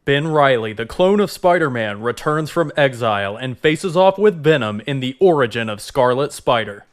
Ben Reilly, the clone of Spider-Man, returns from exile and faces off with Venom in the origin of Scarlet Spider.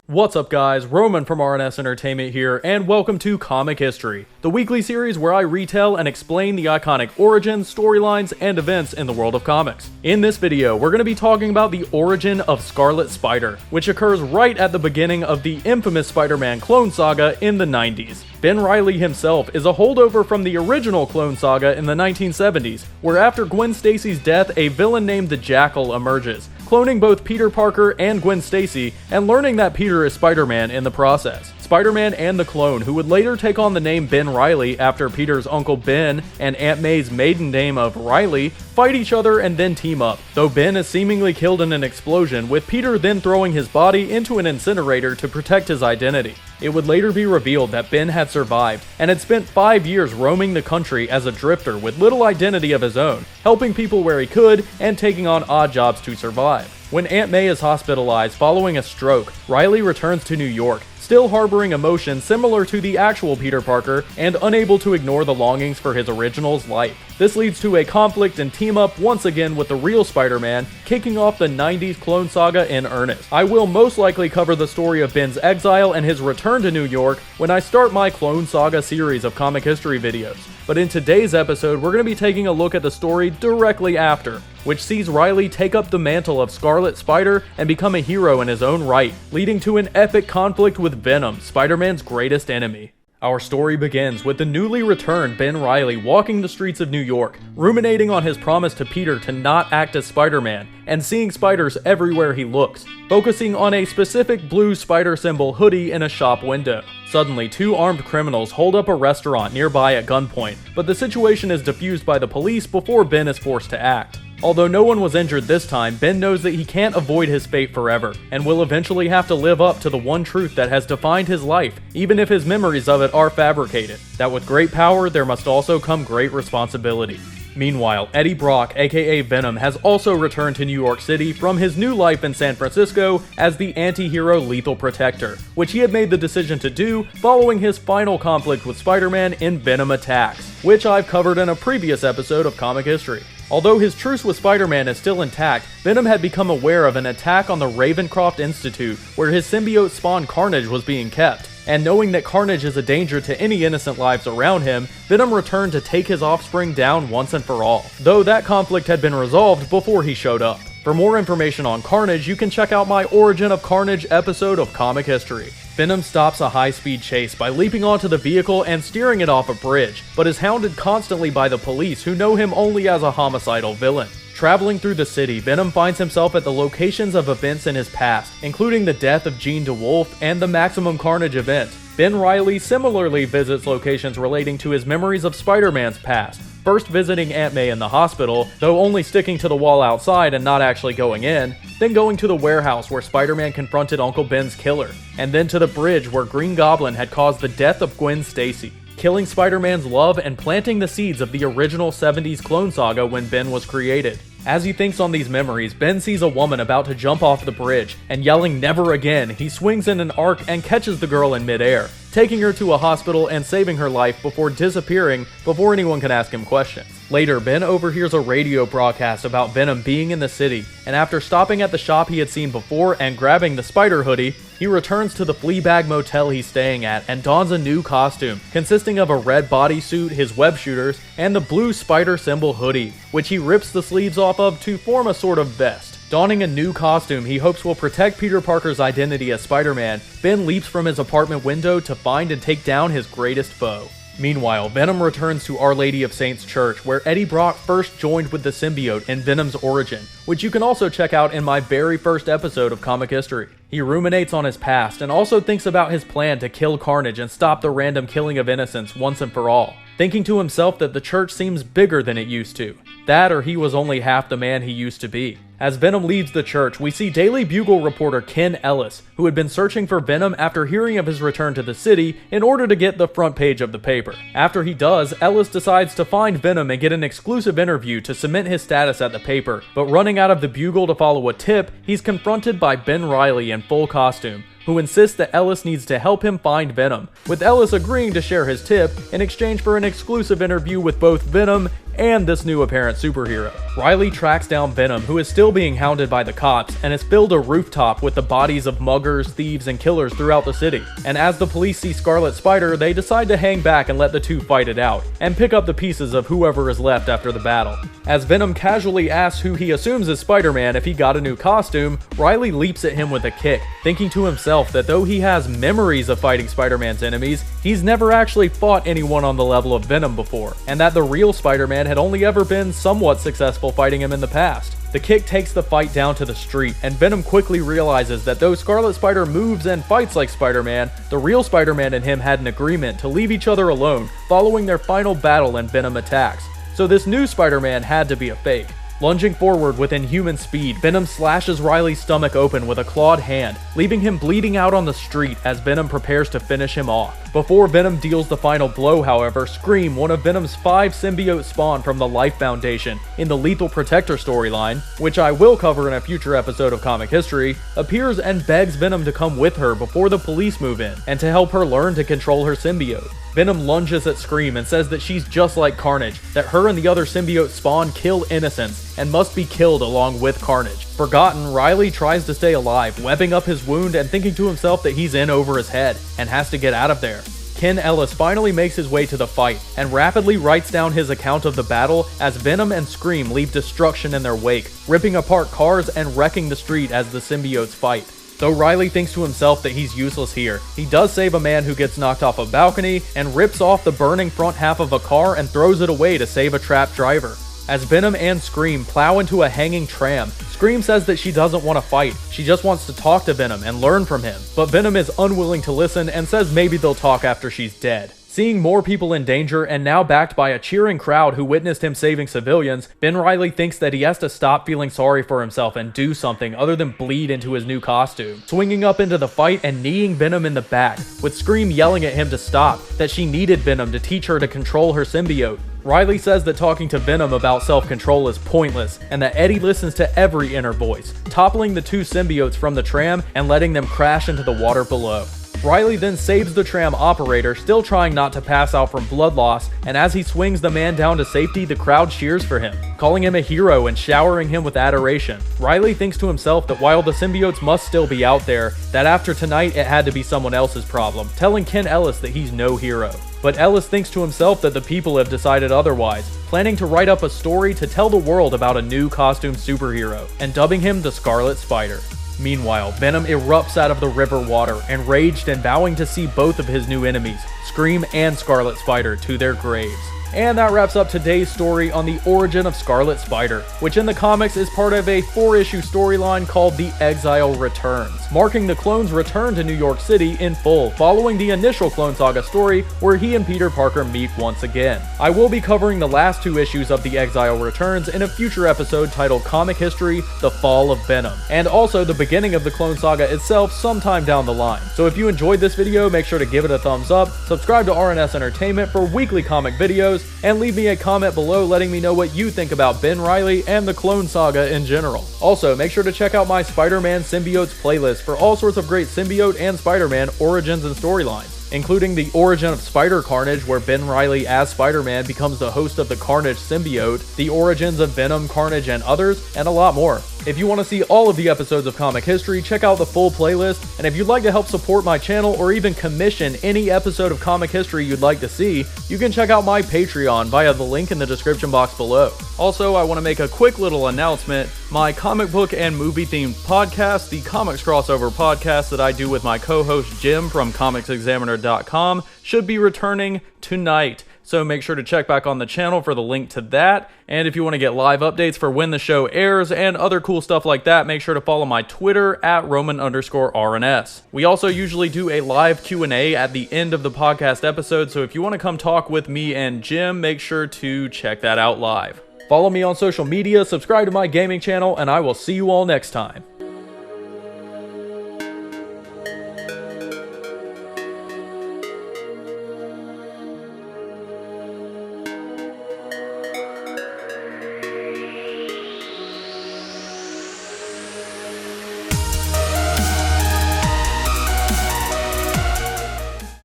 What's up guys, Roman from R&S Entertainment here, and welcome to Comic History, the weekly series where I retell and explain the iconic origins, storylines, and events in the world of comics. In this video, we're going to be talking about the origin of Scarlet Spider, which occurs right at the beginning of the infamous Spider-Man Clone Saga in the 90s. Ben Reilly himself is a holdover from the original Clone Saga in the 1970s, where after Gwen Stacy's death, a villain named the Jackal emerges, cloning both Peter Parker and Gwen Stacy, and learning that Peter is Spider-Man in the process. Spider-Man and the clone, who would later take on the name Ben Reilly after Peter's uncle Ben and Aunt May's maiden name of Reilly, fight each other and then team up, though Ben is seemingly killed in an explosion, with Peter then throwing his body into an incinerator to protect his identity. It would later be revealed that Ben had survived, and had spent 5 years roaming the country as a drifter with little identity of his own, helping people where he could, and taking on odd jobs to survive. When Aunt May is hospitalized following a stroke, Reilly returns to New York, still harboring emotions similar to the actual Peter Parker, and unable to ignore the longings for his original's life. This leads to a conflict and team up once again with the real Spider-Man, kicking off the 90s Clone Saga in earnest. I will most likely cover the story of Ben's exile and his return to New York when I start my Clone Saga series of comic history videos. But in today's episode, we're going to be taking a look at the story directly after, which sees Reilly take up the mantle of Scarlet Spider and become a hero in his own right, leading to an epic conflict with Venom, Spider-Man's greatest enemy. Our story begins with the newly returned Ben Reilly walking the streets of New York, ruminating on his promise to Peter to not act as Spider-Man, and seeing spiders everywhere he looks, focusing on a specific blue spider symbol hoodie in a shop window. Suddenly, two armed criminals hold up a restaurant nearby at gunpoint, but the situation is defused by the police before Ben is forced to act. Although no one was injured this time, Ben knows that he can't avoid his fate forever, and will eventually have to live up to the one truth that has defined his life, even if his memories of it are fabricated: that with great power, there must also come great responsibility. Meanwhile, Eddie Brock, aka Venom, has also returned to New York City from his new life in San Francisco as the anti-hero Lethal Protector, which he had made the decision to do following his final conflict with Spider-Man in Venom Attacks, which I've covered in a previous episode of Comic History. Although his truce with Spider-Man is still intact, Venom had become aware of an attack on the Ravencroft Institute where his symbiote spawn Carnage was being kept. And knowing that Carnage is a danger to any innocent lives around him, Venom returned to take his offspring down once and for all, though that conflict had been resolved before he showed up. For more information on Carnage, you can check out my Origin of Carnage episode of Comic History. Venom stops a high-speed chase by leaping onto the vehicle and steering it off a bridge, but is hounded constantly by the police who know him only as a homicidal villain. Traveling through the city, Venom finds himself at the locations of events in his past, including the death of Jean DeWolf and the Maximum Carnage event. Ben Reilly similarly visits locations relating to his memories of Spider-Man's past, first visiting Aunt May in the hospital, though only sticking to the wall outside and not actually going in, then going to the warehouse where Spider-Man confronted Uncle Ben's killer, and then to the bridge where Green Goblin had caused the death of Gwen Stacy, killing Spider-Man's love and planting the seeds of the original 70s Clone Saga when Ben was created. As he thinks on these memories, Ben sees a woman about to jump off the bridge, and yelling "never again," he swings in an arc and catches the girl in midair, taking her to a hospital and saving her life before disappearing before anyone can ask him questions. Later, Ben overhears a radio broadcast about Venom being in the city, and after stopping at the shop he had seen before and grabbing the spider hoodie, he returns to the Fleabag motel he's staying at and dons a new costume, consisting of a red bodysuit, his web shooters, and the blue spider symbol hoodie, which he rips the sleeves off of to form a sort of vest. Donning a new costume he hopes will protect Peter Parker's identity as Spider-Man, Ben leaps from his apartment window to find and take down his greatest foe. Meanwhile, Venom returns to Our Lady of Saints Church, where Eddie Brock first joined with the symbiote in Venom's origin, which you can also check out in my very first episode of Comic History. He ruminates on his past and also thinks about his plan to kill Carnage and stop the random killing of innocents once and for all, thinking to himself that the church seems bigger than it used to. That or he was only half the man he used to be. As Venom leaves the church, we see Daily Bugle reporter Ken Ellis, who had been searching for Venom after hearing of his return to the city in order to get the front page of the paper. After he does, Ellis decides to find Venom and get an exclusive interview to cement his status at the paper, but running out of the Bugle to follow a tip, he's confronted by Ben Reilly in full costume, who insists that Ellis needs to help him find Venom, with Ellis agreeing to share his tip in exchange for an exclusive interview with both Venom and this new apparent superhero. Reilly tracks down Venom, who is still being hounded by the cops, and has filled a rooftop with the bodies of muggers, thieves, and killers throughout the city. And as the police see Scarlet Spider, they decide to hang back and let the two fight it out, and pick up the pieces of whoever is left after the battle. As Venom casually asks who he assumes is Spider-Man if he got a new costume, Reilly leaps at him with a kick, thinking to himself that though he has memories of fighting Spider-Man's enemies, he's never actually fought anyone on the level of Venom before, and that the real Spider-Man had only ever been somewhat successful fighting him in the past. The kick takes the fight down to the street, and Venom quickly realizes that though Scarlet Spider moves and fights like Spider-Man, the real Spider-Man and him had an agreement to leave each other alone following their final battle and Venom attacks. So this new Spider-Man had to be a fake. Lunging forward with inhuman speed, Venom slashes Reilly's stomach open with a clawed hand, leaving him bleeding out on the street as Venom prepares to finish him off. Before Venom deals the final blow, however, Scream, one of Venom's 5 symbiote spawn from the Life Foundation in the Lethal Protector storyline, which I will cover in a future episode of Comic History, appears and begs Venom to come with her before the police move in, and to help her learn to control her symbiote. Venom lunges at Scream and says that she's just like Carnage, that her and the other symbiote spawn kill innocents and must be killed along with Carnage. Forgotten, Reilly tries to stay alive, webbing up his wound and thinking to himself that he's in over his head and has to get out of there. Ken Ellis finally makes his way to the fight and rapidly writes down his account of the battle as Venom and Scream leave destruction in their wake, ripping apart cars and wrecking the street as the symbiotes fight. Though Reilly thinks to himself that he's useless here, he does save a man who gets knocked off a balcony and rips off the burning front half of a car and throws it away to save a trapped driver. As Venom and Scream plow into a hanging tram, Scream says that she doesn't want to fight, she just wants to talk to Venom and learn from him, but Venom is unwilling to listen and says maybe they'll talk after she's dead. Seeing more people in danger and now backed by a cheering crowd who witnessed him saving civilians, Ben Reilly thinks that he has to stop feeling sorry for himself and do something other than bleed into his new costume, swinging up into the fight and kneeing Venom in the back, with Scream yelling at him to stop, that she needed Venom to teach her to control her symbiote. Reilly says that talking to Venom about self-control is pointless, and that Eddie listens to every inner voice, toppling the two symbiotes from the tram and letting them crash into the water below. Reilly then saves the tram operator, still trying not to pass out from blood loss, and as he swings the man down to safety, the crowd cheers for him, calling him a hero and showering him with adoration. Reilly thinks to himself that while the symbiotes must still be out there, that after tonight it had to be someone else's problem, telling Ken Ellis that he's no hero. But Ellis thinks to himself that the people have decided otherwise, planning to write up a story to tell the world about a new costume superhero, and dubbing him the Scarlet Spider. Meanwhile, Venom erupts out of the river water, enraged and vowing to see both of his new enemies, Scream and Scarlet Spider, to their graves. And that wraps up today's story on the origin of Scarlet Spider, which in the comics is part of a 4-issue storyline called The Exile Returns, marking the clone's return to New York City in full, following the initial Clone Saga story where he and Peter Parker meet once again. I will be covering the last 2 issues of The Exile Returns in a future episode titled Comic History: The Fall of Venom, and also the beginning of the Clone Saga itself sometime down the line. So if you enjoyed this video, make sure to give it a thumbs up, subscribe to RNS Entertainment for weekly comic videos, and leave me a comment below letting me know what you think about Ben Reilly and the Clone Saga in general. Also, make sure to check out my Spider-Man Symbiotes playlist for all sorts of great symbiote and Spider-Man origins and storylines, including the origin of Spider Carnage, where Ben Reilly as Spider-Man becomes the host of the Carnage symbiote, the origins of Venom, Carnage, and others, and a lot more. If you want to see all of the episodes of Comic History, check out the full playlist, and if you'd like to help support my channel or even commission any episode of Comic History you'd like to see, you can check out my Patreon via the link in the description box below. Also, I want to make a quick little announcement. My comic book and movie themed podcast, the Comics Crossover podcast that I do with my co-host Jim from comicsexaminer.com, should be returning tonight. So make sure to check back on the channel for the link to that. And if you want to get live updates for when the show airs and other cool stuff like that, make sure to follow my Twitter at Roman_RNS. We also usually do a live Q&A at the end of the podcast episode, so if you want to come talk with me and Jim, make sure to check that out live. Follow me on social media, subscribe to my gaming channel, and I will see you all next time.